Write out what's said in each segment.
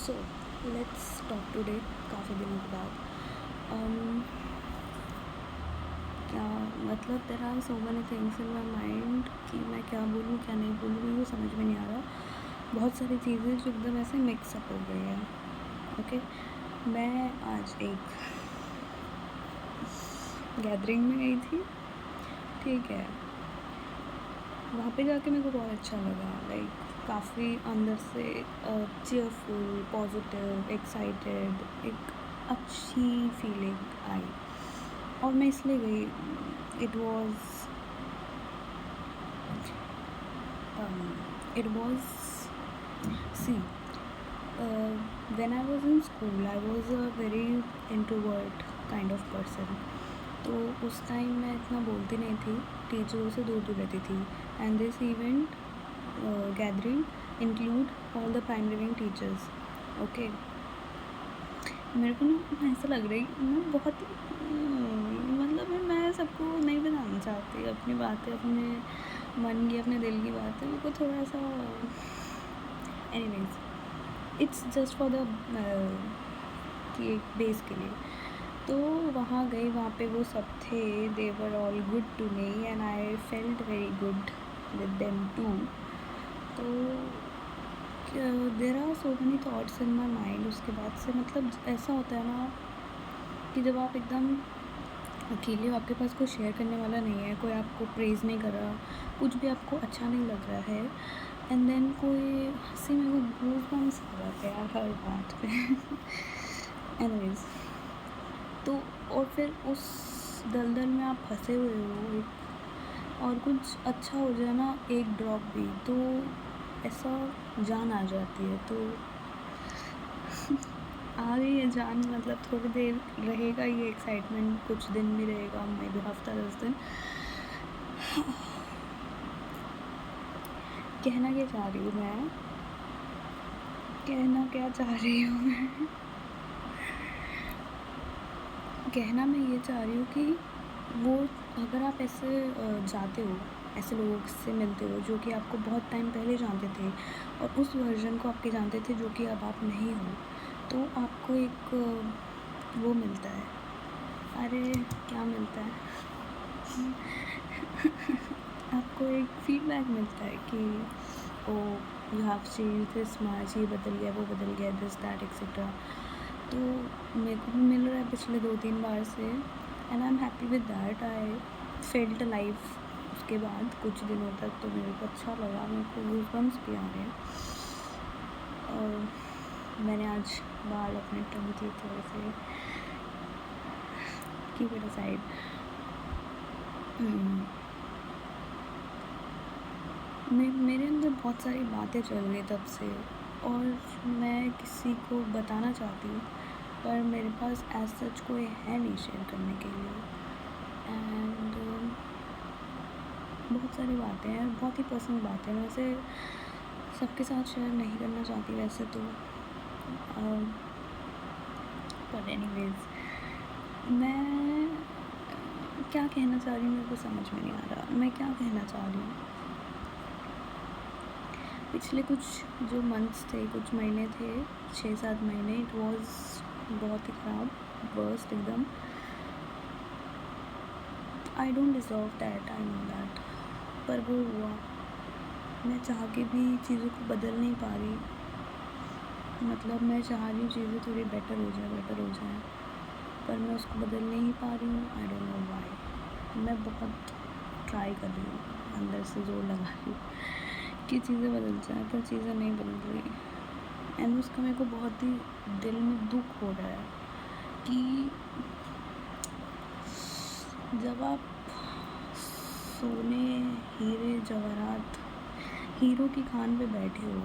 So let's talk today. काफ़ी दिनों के बाद um, क्या मतलब there are so many things in my mind कि मैं क्या बोलूँ क्या नहीं बोलूँ, मेरे को समझ में नहीं आ रहा। बहुत सारी चीज़ें जो एकदम ऐसे मिक्सअप हो गई हैं। ओके, मैं आज एक गैदरिंग में गई थी, ठीक है। वहाँ पे जाके मेरे को बहुत अच्छा लगा, लाइक काफ़ी अंदर से चीयरफुल, पॉजिटिव, एक्साइटेड, एक अच्छी फीलिंग आई। और मैं इसलिए गई, it was see when I was in school I was a very introvert kind of person. तो उस टाइम मैं इतना बोलती नहीं थी, टीचरों से दूर दूर रहती थी। And this event gathering include all the primary teachers. Okay, मेरे को ना ऐसा लग रहा है कि मैं बहुत मतलब मैं सबको नहीं बताना चाहती अपनी बातें, अपने मन की, अपने दिल की बातें। मेरे को थोड़ा सा anyways it's just for the कि एक बेस के लिए। तो वहाँ गई, वहाँ पे वो सब थे, they were all good to me and I felt very good with them too. तो there are so many thoughts in my mind. उसके बाद से मतलब ऐसा होता है ना कि जब आप एकदम अकेले हो, आपके पास कोई शेयर करने वाला नहीं है, कोई आपको प्रेज़ नहीं कर रहा, कुछ भी आपको अच्छा नहीं लग रहा है, एंड देन कोई हंसी में वो गूज़बम्स आ जाते हैं यार हर बात पे। एनीवेज, तो और फिर उस दलदल में आप फंसे हुए हो, और कुछ अच्छा हो जाए ना, एक ड्रॉप भी, तो ऐसा जान आ जाती है। तो आ गई है जान, मतलब थोड़ी देर रहेगा ये एक्साइटमेंट, कुछ दिन भी रहेगा, मे बी हफ्ता 10 दिन। कहना क्या चाह रही हूँ मैं, कहना क्या चाह रही हूँ मैं कहना मैं ये चाह रही हूँ कि वो अगर आप ऐसे जाते हो, ऐसे लोगों से मिलते हो जो कि आपको बहुत टाइम पहले जानते थे और उस वर्जन को आपके जानते थे जो कि अब आप नहीं हो, तो आपको एक वो मिलता है। अरे क्या मिलता है? आपको एक फीडबैक मिलता है कि oh you have change this much, ये बदल गया, वो बदल गया, दिस दैट एक्सेट्रा। तो मेरे को भी मिल रहा है पिछले 2-3 बार से, and I am happy with that. I felt life. उसके बाद कुछ दिनों तक तो मेरे को अच्छा लगा, मेरे को गूज़बम्स भी आ रहे हैं। और मैंने आज बाल अपने टंग दिए थोड़े से, कीप इट असाइड। मेरे अंदर बहुत सारी बातें चल रही तब से, और मैं किसी को बताना चाहती हूँ, पर मेरे पास एज सच कोई है नहीं शेयर करने के लिए। एंड बहुत सारी बातें हैं, बहुत ही पर्सनल बातें हैं, वैसे सबके साथ शेयर नहीं करना चाहती वैसे तो। पर एनीवेज, मैं क्या कहना चाह रही हूँ मेरे को समझ में नहीं आ रहा, मैं क्या कहना चाह रही हूँ। पिछले कुछ जो मंथ्स थे, कुछ महीने थे, 6-7 महीने, इट वॉज बहुत ही ख़राब, वर्स्ट एकदम। I don't deserve that, I know that, पर वो हुआ। मैं चाह के भी चीज़ों को बदल नहीं पा रही। मतलब मैं चाह रही हूँ चीज़ें थोड़ी बेटर हो जाए, पर मैं उसको बदल नहीं पा रही हूँ। I don't know why. मैं बहुत ट्राई कर रही हूँ, अंदर से जोर लगा रही हूँ कि चीज़ें बदल जाए, पर चीज़ें नहीं बदल रही। एंड उसका मेरे को बहुत ही दिल में दुख हो रहा है कि जब आप सोने, हीरे जवाहरात, हीरो की खान पे बैठे हो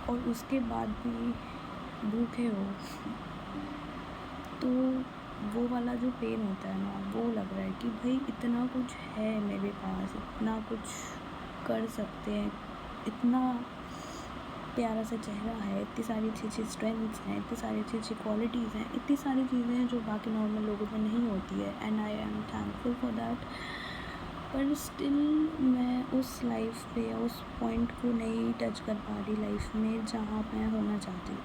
और उसके बाद भी भूखे हो, तो वो वाला जो पेन होता है ना, वो लग रहा है कि भाई इतना कुछ है मेरे पास, इतना कुछ कर सकते हैं, इतना प्यारा सा चेहरा है, इतनी सारी अच्छी अच्छी स्ट्रेंथ्स हैं, इतनी सारी अच्छी अच्छी क्वालिटीज़ हैं, इतनी सारी चीज़ें हैं जो बाकी नॉर्मल लोगों में नहीं होती है। And I am thankful for that. पर स्टिल मैं उस लाइफ पे या उस पॉइंट को नहीं टच कर पा रही लाइफ में जहाँ मैं होना चाहती हूँ।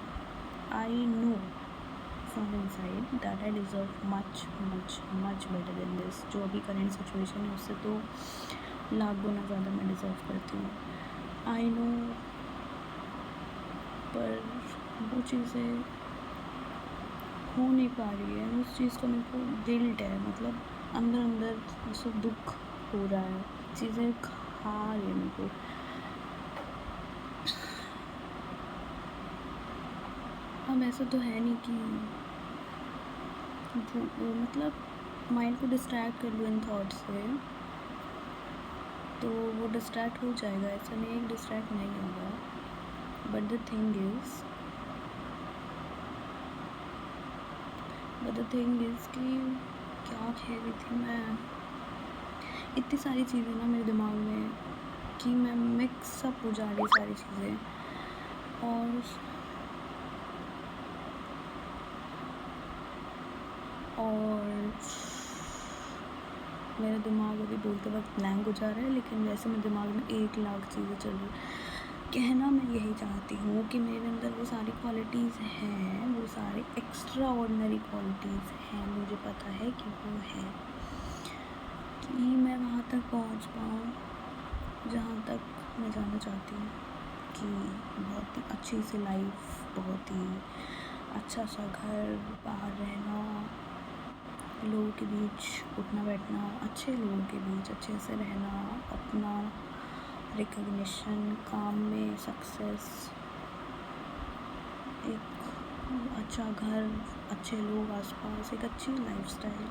I know from inside that I deserve much much much better than this. जो अभी करेंट सिचुएशन है उससे तो लाख गुना ज़्यादा मैं डिज़र्व करती हूँ, आई नो। पर वो चीज़ें हो नहीं पा रही है, उस चीज़ का मेरे को गिल्ट है, मतलब अंदर अंदर ऐसा दुख हो रहा है, चीज़ें खा रही है मेरे को। अब ऐसा तो है नहीं कि मतलब माइंड को डिस्ट्रैक्ट कर लूँ इन थॉट से तो वो डिस्ट्रैक्ट हो जाएगा, ऐसा नहीं है डिस्ट्रैक्ट नहीं होगा। बट द थिंग इज़ कि क्या कह रही थी मैं, इतनी सारी चीज़ें ना मेरे दिमाग में कि मैं मिक्सअप हो जा रही सारी चीज़ें। और मेरा दिमाग अभी बोलते वक्त ब्लैंक हो जा रहा है, लेकिन वैसे मेरे दिमाग में 1 लाख चीज़ें चल रही। कहना मैं यही चाहती हूँ कि मेरे अंदर वो सारी क्वालिटीज़ हैं, वो सारी एक्स्ट्रा ऑर्डिनरी क्वालिटीज़ हैं, मुझे पता है कि वो है, कि मैं वहाँ तक पहुँच पाऊँ जहाँ तक मैं जाना चाहती हूँ, कि बहुत ही अच्छी सी लाइफ, बहुत ही अच्छा सा घर, बाहर रहना, लोगों के बीच उठना बैठना, अच्छे लोगों के बीच अच्छे से रहना, अपना रिकग्निशन, काम में सक्सेस, एक अच्छा घर, अच्छे लोग आसपास, एक अच्छी लाइफस्टाइल,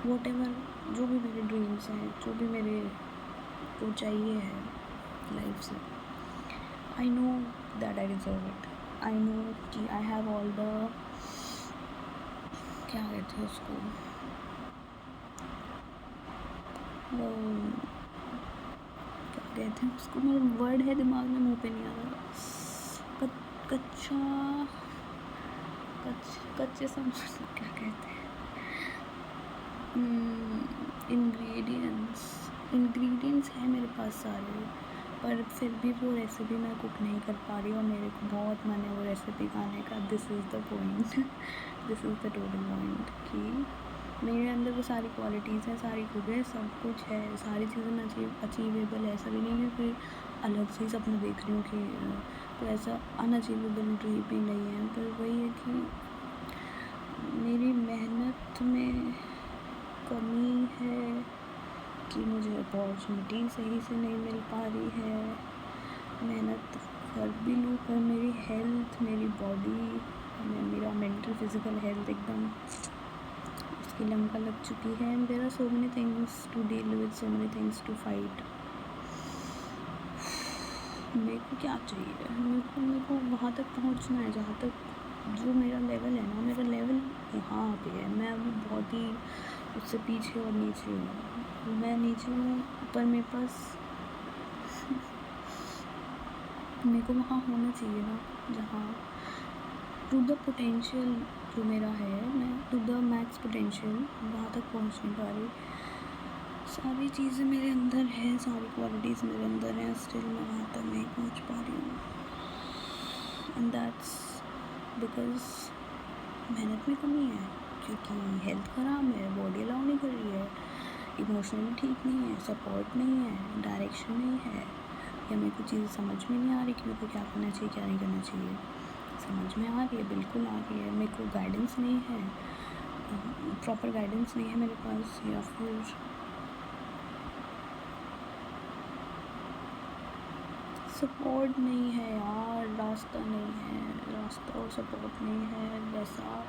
वॉटेवर जो भी मेरे ड्रीम्स हैं, जो भी मेरे को चाहिए है लाइफ से, I know that I deserve it. I know कि आई हैव ऑल द, क्या कहते हैं उसको, क्या कहते हैं उसको, मेरा वर्ड है दिमाग में, मुंह पे नहीं आ रहा, कच्चे सामान क्या कहते हैं, इंग्रेडिएंट्स हैं मेरे पास सारे, पर फिर भी वो रेसिपी मैं कुक नहीं कर पा रही, और मेरे को बहुत मन है वो रेसिपी खाने का। This is the point, this is the total point, कि मेरे अंदर वो सारी क्वालिटीज़ हैं, सारी खूबियाँ हैं, सब कुछ है, सारी चीज़ें मैं अचीवेबल है। ऐसा भी नहीं है कोई अलग चीज़ अपना देख रही हूँ कि कोई ऐसा अनअचीवेबल ड्रीम भी नहीं है, पर वही है कि मेरी मेहनत में कमी है, कि मुझे अपॉर्चुनिटी सही से नहीं मिल पा रही है, मेहनत कर भी लूँ पर मेरी हेल्थ, मेरी बॉडी, मेरा मेंटल फिज़िकल हेल्थ एकदम उसकी लंका लग चुकी है। There are so many things to deal with, so many things to fight. मेरे को क्या चाहिए, मेरे को वहाँ तक पहुँचना है जहाँ तक जो मेरा लेवल है ना, मेरा लेवल यहाँ पे है। मैं अभी बहुत ही उससे पीछे और नीचे हूँ, मैं नीचे हूँ, पर मेरे पास मेरे को वहाँ होना चाहिए ना जहाँ टू द पोटेंशियल जो मेरा है, मैं टू द मैक्स पोटेंशियल वहाँ तक पहुँच नहीं पा रही। सारी चीज़ें मेरे अंदर हैं, सारी क्वालिटीज़ मेरे अंदर हैं, स्टिल मैं वहाँ तक नहीं पहुँच पा रही हूँ। एंड दैट्स बिकॉज मेहनत में कमी है, क्योंकि हेल्थ ख़राब है, बॉडी अलाउ नहीं कर रही है, इमोशनली ठीक नहीं है, सपोर्ट नहीं है, डायरेक्शन नहीं है, या मेरे को चीज़ें समझ में नहीं आ रही कि मेरे को क्या करना चाहिए क्या नहीं करना चाहिए। समझ में आ रही है, बिल्कुल आ रही है, मेरे को गाइडेंस नहीं है, प्रॉपर गाइडेंस नहीं है मेरे पास, या फिर सपोर्ट नहीं है यार, रास्ता नहीं है, रास्ता और सपोर्ट नहीं है, वैसा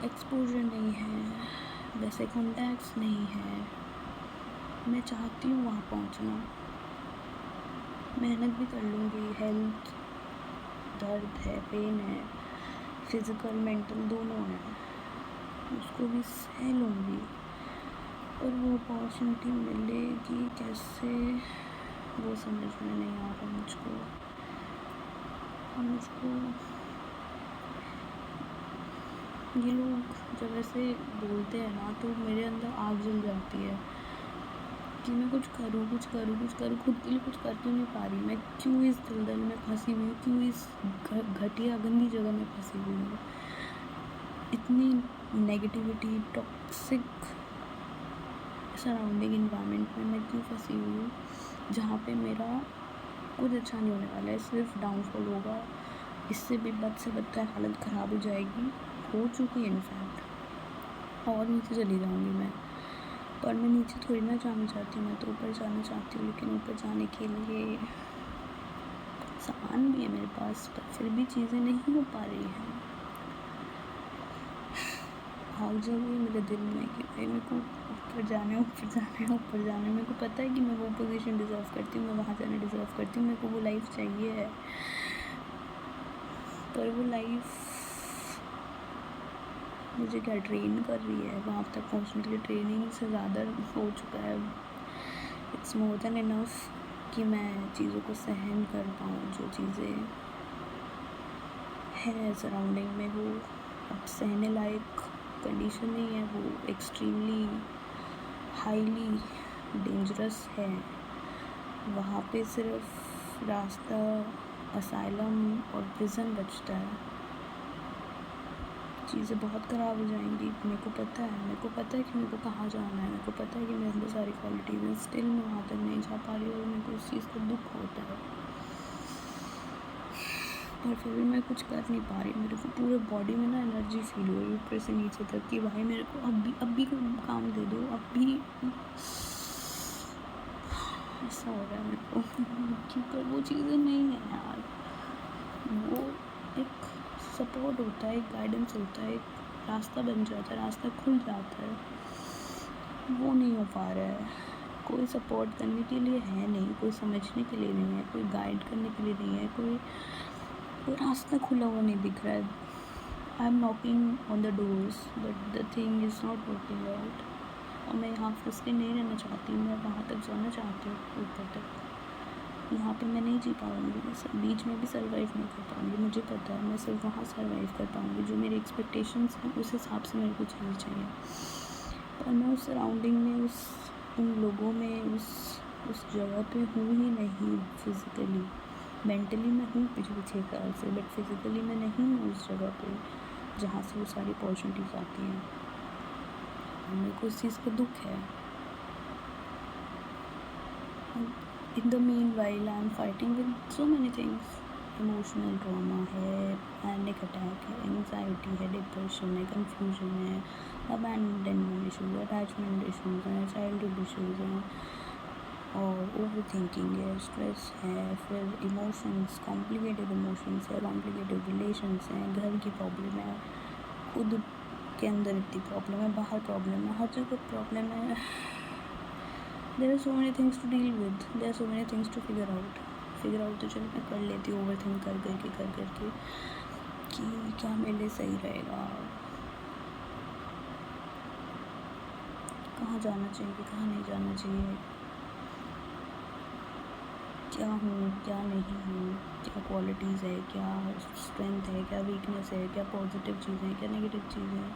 एक्सपोजर नहीं है, वैसे कॉन्टैक्ट्स नहीं है। मैं चाहती हूँ वहाँ पहुँचना, मेहनत भी कर लूँगी, हेल्थ, दर्द है, पेन है, फिज़िकल मेंटल दोनों है, उसको भी सह लूँगी, और वो अपॉर्चुनिटी मिलेगी कैसे वो समझ में नहीं आ रहा मुझको। ये लोग जब ऐसे बोलते हैं ना तो मेरे अंदर आग जल जाती है, कि मैं कुछ करूँ, खुद के लिए कुछ कर क्यों नहीं पा रही। मैं क्यों इस दलदल में फंसी हुई हूँ, क्यों इस घटिया गंदी जगह में फंसी हुई हूँ। इतनी नेगेटिविटी, टॉक्सिक सराउंडिंग इन्वायरमेंट में मैं क्यों फंसी हुई हूँ, जहाँ पे मेरा कुछ अच्छा नहीं होने वाला है, सिर्फ डाउनफॉल होगा। इससे भी बद से बदतर हालत ख़राब हो जाएगी, हो चुकी है इनफैक्ट, और नीचे चली जाऊँगी मैं। पर मैं नीचे थोड़ी ना जाना चाहती हूँ, मैं तो ऊपर जाना चाहती हूँ। लेकिन ऊपर जाने के लिए सामान भी है मेरे पास, पर फिर भी चीज़ें नहीं हो पा रही हैं। भाग जाऊँ मेरे दिल में कि भाई मेरे को ऊपर जाना है, ऊपर जाना है, ऊपर जाना है। मेरे को पता है कि मैं वो पोजीशन डिज़र्व करती हूँ, मैं वहाँ जाना डिज़र्व करती हूँ, मेरे को वो लाइफ चाहिए है। पर वो लाइफ मुझे क्या ट्रेन कर रही है, वहाँ तक पहुँचने के लिए ट्रेनिंग से ज़्यादा हो चुका है। इट्स मोर देन इनफ कि मैं चीज़ों को सहन कर पाऊँ। जो चीज़ें हैं सराउंडिंग में वो अब सहने लायक कंडीशन नहीं है, वो एक्सट्रीमली हाईली डेंजरस है। वहाँ पे सिर्फ रास्ता असाइलम और प्रिजन बचता है। चीज़ें बहुत ख़राब हो जाएंगी। मेरे को पता है कि मेरे को कहाँ जाना है, मेरे को पता है कि मेरे अंदर सारी क्वालिटीज़ हैं, स्टिल मैं वहाँ तक नहीं जा पा रही और मेरे को उस चीज़ का दुख होता है। पर फिर भी मैं कुछ कर नहीं पा रही। मेरे को पूरे बॉडी में ना एनर्जी फील हो रही है ऊपर से नीचे तक कि भाई मेरे को अब भी कोई काम दे दो, अब भी ऐसा हो रहा है मेरे को। क्योंकि वो चीज़ें नहीं है यार, वो एक सपोर्ट होता है, एक गाइडेंस होता है, एक रास्ता बन जाता है, रास्ता खुल जाता है, वो नहीं हो पा रहा है। कोई सपोर्ट करने के लिए है नहीं, कोई समझने के लिए नहीं है, कोई गाइड करने के लिए नहीं है, कोई रास्ता खुला हुआ नहीं दिख रहा है। I am knocking on the doors but the thing is not working out. और मैं यहाँ फंस के नहीं रहना चाहती, मैं वहाँ तक जाना चाहती हूँ, ऊपर तक। यहाँ पे मैं नहीं जी पाऊँगी, मैं बीच में भी सर्वाइव नहीं कर पाऊँगी। मुझे पता है मैं सिर्फ वहाँ सर्वाइव कर पाऊँगी। जो मेरी एक्सपेक्टेशंस हैं उस हिसाब से मेरे को चीज़ चाहिए। पर मैं उस सराउंडिंग में, उन लोगों में, उस जगह पे हूँ ही नहीं। फिज़िकली मेंटली मैं हूँ पिछले 6 साल से, बट फिज़िकली मैं नहीं हूँ उस जगह पे जहाँ से वो सारी अपॉर्चुनिटीज़ आती हैं। मेरे को इस चीज़ का दुख है। In the meanwhile, I am fighting with so many things. Emotional trauma है, पैनिक अटैक है, एंग्जाइटी है, डिप्रेशन है, कन्फ्यूजन है, अबैंडनमेंट इशूज़, अटैचमेंट इशूज़ हैं, चाइल्डहुड इशूज़ हैं, और ओवर थिंकिंग है, स्ट्रेस है, फिर इमोशंस, कॉम्प्लिकेटेड इमोशंस है, कॉम्प्लिकेटेड रिलेशंस हैं, घर की प्रॉब्लम है, खुद के अंदर इतनी प्रॉब्लम है, बाहर प्रॉब्लम है, हर जगह प्रॉब्लम है। There are so many things to deal with. There are so many things to figure out. तो चलो मैं कर लेती हूँ, ओवर थिंक कर करके कि क्या मेरे लिए सही रहेगा, कहाँ जाना चाहिए, कहाँ नहीं जाना चाहिए, क्या हूँ क्या नहीं हूँ, क्या क्वालिटीज़ है, क्या स्ट्रेंथ है, क्या वीकनेस है, क्या पॉजिटिव चीज़ें हैं, क्या नेगेटिव चीज़ें हैं।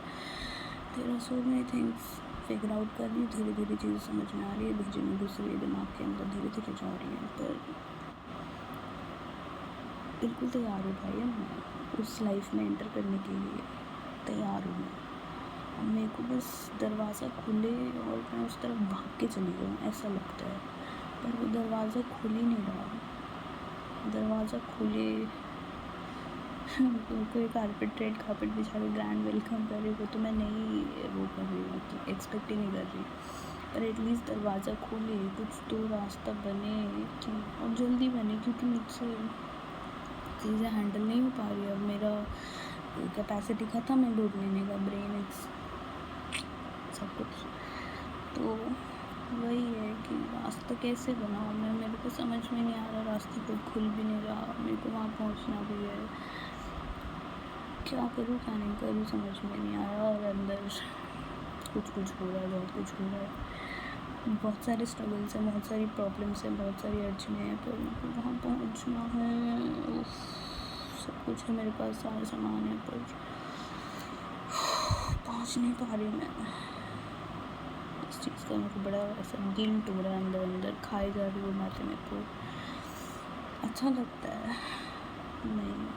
There are so many things figure out कर रही हूँ। धीरे धीरे चीज़ें समझ में आ रही है, भेजे में घुस रही है दिमाग के अंदर, धीरे धीरे जा रही है। पर बिल्कुल तैयार हो भाई, मैं उस लाइफ में एंटर करने के लिए तैयार हूँ। अब मेरे को बस दरवाज़ा खुले और मैं उस तरफ भाग के चली जाऊँ ऐसा लगता है, पर वो दरवाज़ा खुल ही नहीं रहा। दरवाज़ा खुले कोई कारपेट, रेड कारपेट बिछा के ग्रैंड वेलकम कर रही हो तो मैं नहीं वो कर रही हूँ, कि एक्सपेक्ट ही नहीं कर रही। पर एटलीस्ट दरवाज़ा खोले, कुछ तो रास्ता बने कि, और जल्दी बने, क्योंकि मुझसे चीज़ें हैंडल नहीं हो पा रही। अब मेरा कैपेसिटी ख़त्म है लोड लेने का, ब्रेन सब कुछ। तो वही है कि रास्ता कैसे बनाऊँ मैं, मेरे को समझ में नहीं आ रहा। रास्ता खुद खुल भी नहीं रहा, मेरे को वहाँ पहुँचना भी है। क्या करूँ क्या नहीं करूँ समझ में नहीं आ रहा, और अंदर कुछ हो रहा है, बहुत कुछ हो रहा है। बहुत सारे स्ट्रगल्स हैं, बहुत सारी प्रॉब्लम्स हैं, बहुत सारी अड़चने हैं, पर मेरे को वहाँ पहुँचना है। सब कुछ है मेरे पास, सारे सामान है, पर पहुँच नहीं पा रही मैं। इस चीज़ का मेरे को बड़ा ऐसा गिल्ट हो रहा है, अंदर अंदर खाई जा रही हूँ मैं, तो मेरे को अच्छा लगता है। नहीं,